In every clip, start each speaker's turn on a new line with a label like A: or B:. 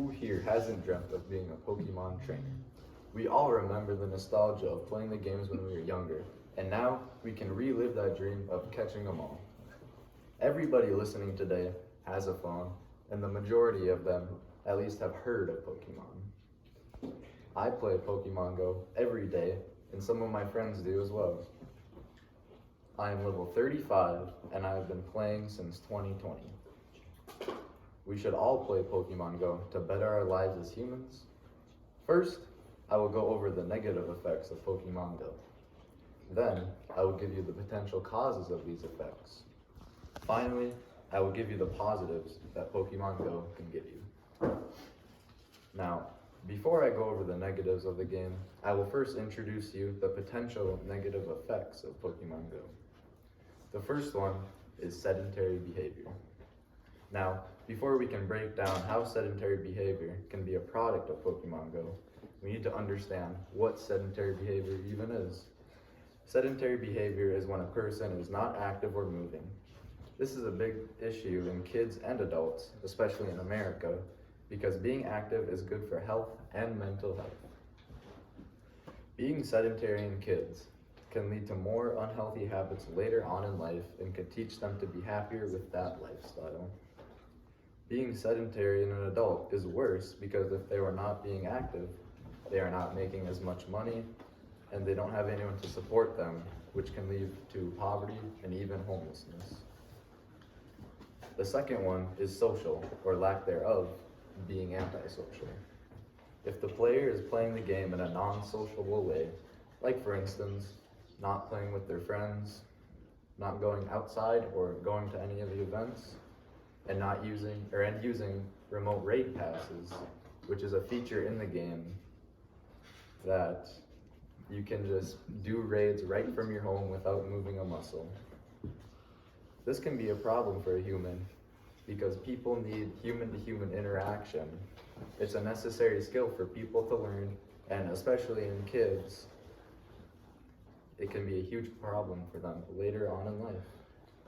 A: Who here hasn't dreamt of being a Pokemon trainer? We all remember the nostalgia of playing the games when we were younger, and now we can relive that dream of catching them all. Everybody listening today has a phone, and the majority of them at least have heard of Pokemon. I play Pokemon Go every day, and some of my friends do as well. I am level 35, and I have been playing since 2020. We should all play Pokemon Go to better our lives as humans. First, I will go over the negative effects of Pokemon Go. Then, I will give you the potential causes of these effects. Finally, I will give you the positives that Pokemon Go can give you. Now, before I go over the negatives of the game, I will first introduce you the potential negative effects of Pokemon Go. The first one is sedentary behavior. Now, before we can break down how sedentary behavior can be a product of Pokemon Go, we need to understand what sedentary behavior even is. Sedentary behavior is when a person is not active or moving. This is a big issue in kids and adults, especially in America, because being active is good for health and mental health. Being sedentary in kids can lead to more unhealthy habits later on in life and can teach them to be happier with that lifestyle. Being sedentary in an adult is worse because if they were not being active, they are not making as much money and they don't have anyone to support them, which can lead to poverty and even homelessness. The second one is social, or lack thereof, being antisocial. If the player is playing the game in a non-sociable way, like for instance, not playing with their friends, not going outside or going to any of the events, and using remote raid passes, which is a feature in the game that you can just do raids right from your home without moving a muscle. This can be a problem for a human because people need human-to-human interaction. It's a necessary skill for people to learn, and especially in kids, it can be a huge problem for them later on in life.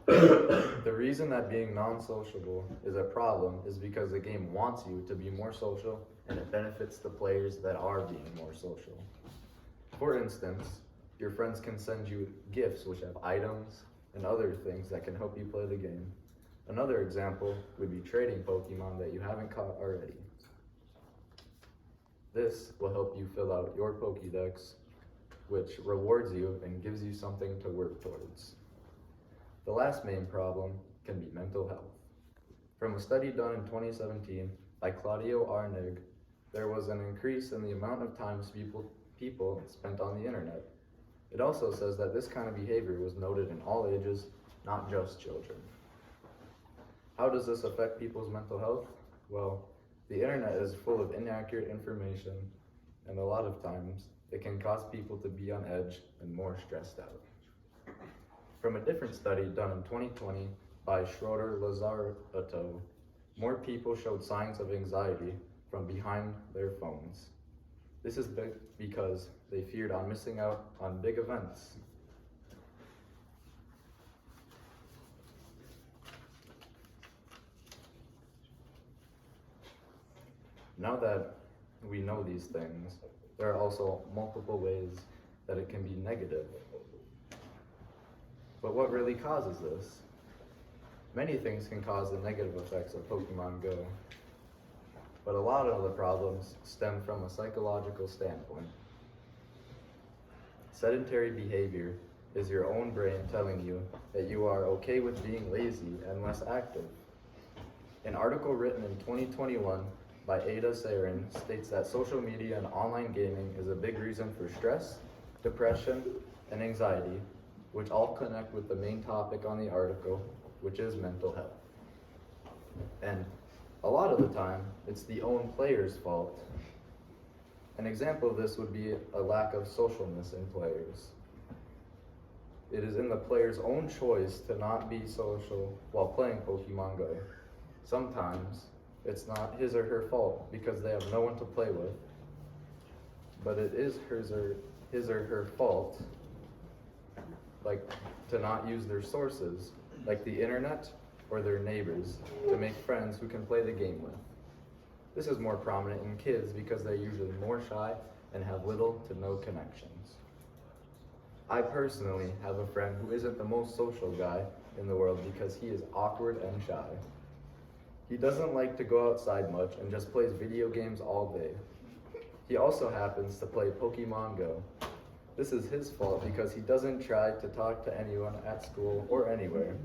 A: The reason that being non-sociable is a problem is because the game wants you to be more social, and it benefits the players that are being more social. For instance, your friends can send you gifts which have items and other things that can help you play the game. Another example would be trading Pokemon that you haven't caught already. This will help you fill out your Pokédex, which rewards you and gives you something to work towards. The last main problem can be mental health. From a study done in 2017 by Claudio Arnig, there was an increase in the amount of time people spent on the internet. It also says that this kind of behavior was noted in all ages, not just children. How does this affect people's mental health? Well, the internet is full of inaccurate information, and a lot of times it can cause people to be on edge and more stressed out. From a different study done in 2020 by Schroeder Lazarato, more people showed signs of anxiety from behind their phones. This is because they feared on missing out on big events. Now that we know these things, there are also multiple ways that it can be negative. But what really causes this? Many things can cause the negative effects of Pokemon Go, but a lot of the problems stem from a psychological standpoint. Sedentary behavior is your own brain telling you that you are okay with being lazy and less active. An article written in 2021 by Ada Sarin states that social media and online gaming is a big reason for stress, depression, and anxiety, which all connect with the main topic on the article, which is mental health. And a lot of the time, it's the own player's fault. An example of this would be a lack of socialness in players. It is in the player's own choice to not be social while playing Pokemon Go. Sometimes, it's not his or her fault because they have no one to play with, but it is his or her fault, like to not use their sources, like the internet or their neighbors, to make friends who can play the game with. This is more prominent in kids because they're usually more shy and have little to no connections. I personally have a friend who isn't the most social guy in the world because he is awkward and shy. He doesn't like to go outside much and just plays video games all day. He also happens to play Pokémon Go. This is his fault because he doesn't try to talk to anyone at school or anywhere.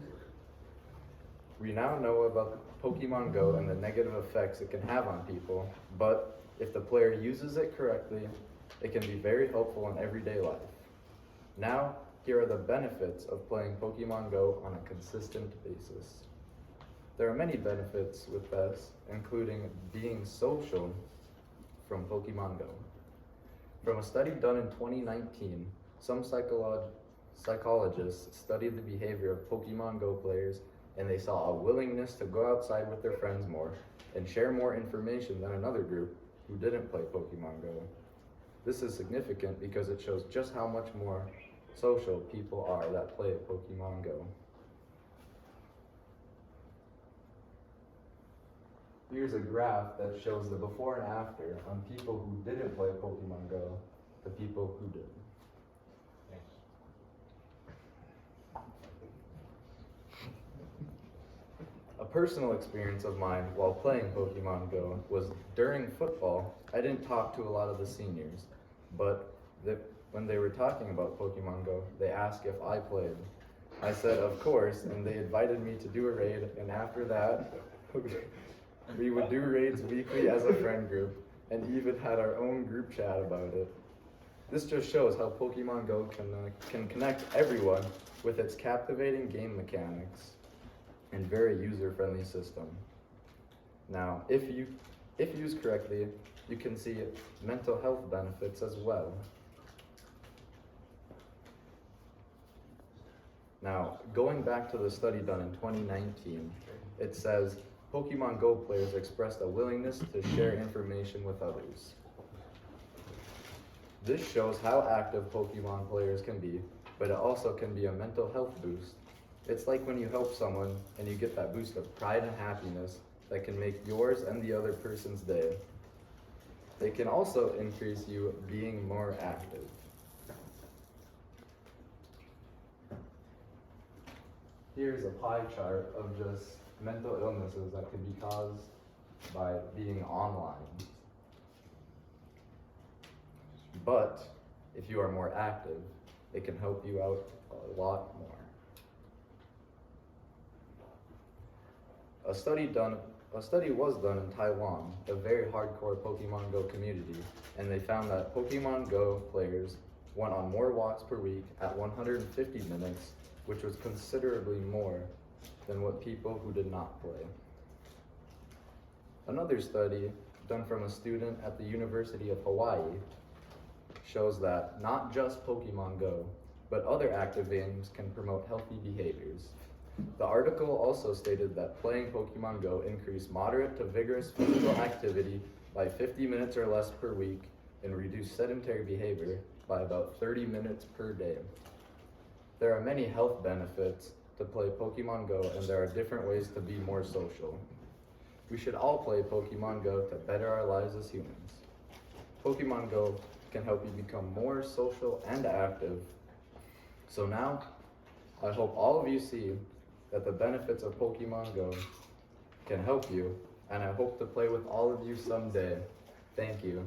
A: We now know about Pokémon Go and the negative effects it can have on people, but if the player uses it correctly, it can be very helpful in everyday life. Now, here are the benefits of playing Pokémon Go on a consistent basis. There are many benefits with this, including being social from Pokémon Go. From a study done in 2019, some psychologists studied the behavior of Pokémon Go players, and they saw a willingness to go outside with their friends more and share more information than another group who didn't play Pokémon Go. This is significant because it shows just how much more social people are that play Pokémon Go. Here's a graph that shows the before and after on people who didn't play Pokémon Go to people who did. A personal experience of mine while playing Pokémon Go was during football. I didn't talk to a lot of the seniors, but when they were talking about Pokémon Go, they asked if I played. I said, of course, and they invited me to do a raid, and after that, we would do raids weekly as a friend group, and even had our own group chat about it. This just shows how Pokémon Go can connect everyone with its captivating game mechanics and very user-friendly system. Now, if used correctly, you can see mental health benefits as well. Now, going back to the study done in 2019, it says Pokémon Go players expressed a willingness to share information with others. This shows how active Pokémon players can be, but it also can be a mental health boost. It's like when you help someone and you get that boost of pride and happiness that can make yours and the other person's day. They can also increase you being more active. Here's a pie chart of just mental illnesses that can be caused by being online. But if you are more active, it can help you out a lot more. A study was done in Taiwan, a very hardcore Pokemon Go community, and they found that Pokemon Go players went on more walks per week at 150 minutes, which was considerably more than what people who did not play. Another study done from a student at the University of Hawaii shows that not just Pokemon Go, but other active games can promote healthy behaviors. The article also stated that playing Pokemon Go increased moderate to vigorous physical activity by 50 minutes or less per week and reduced sedentary behavior by about 30 minutes per day. There are many health benefits to play Pokemon Go, and there are different ways to be more social. We should all play Pokemon Go to better our lives as humans. Pokemon Go can help you become more social and active. So now, I hope all of you see that the benefits of Pokemon Go can help you, and I hope to play with all of you someday. Thank you.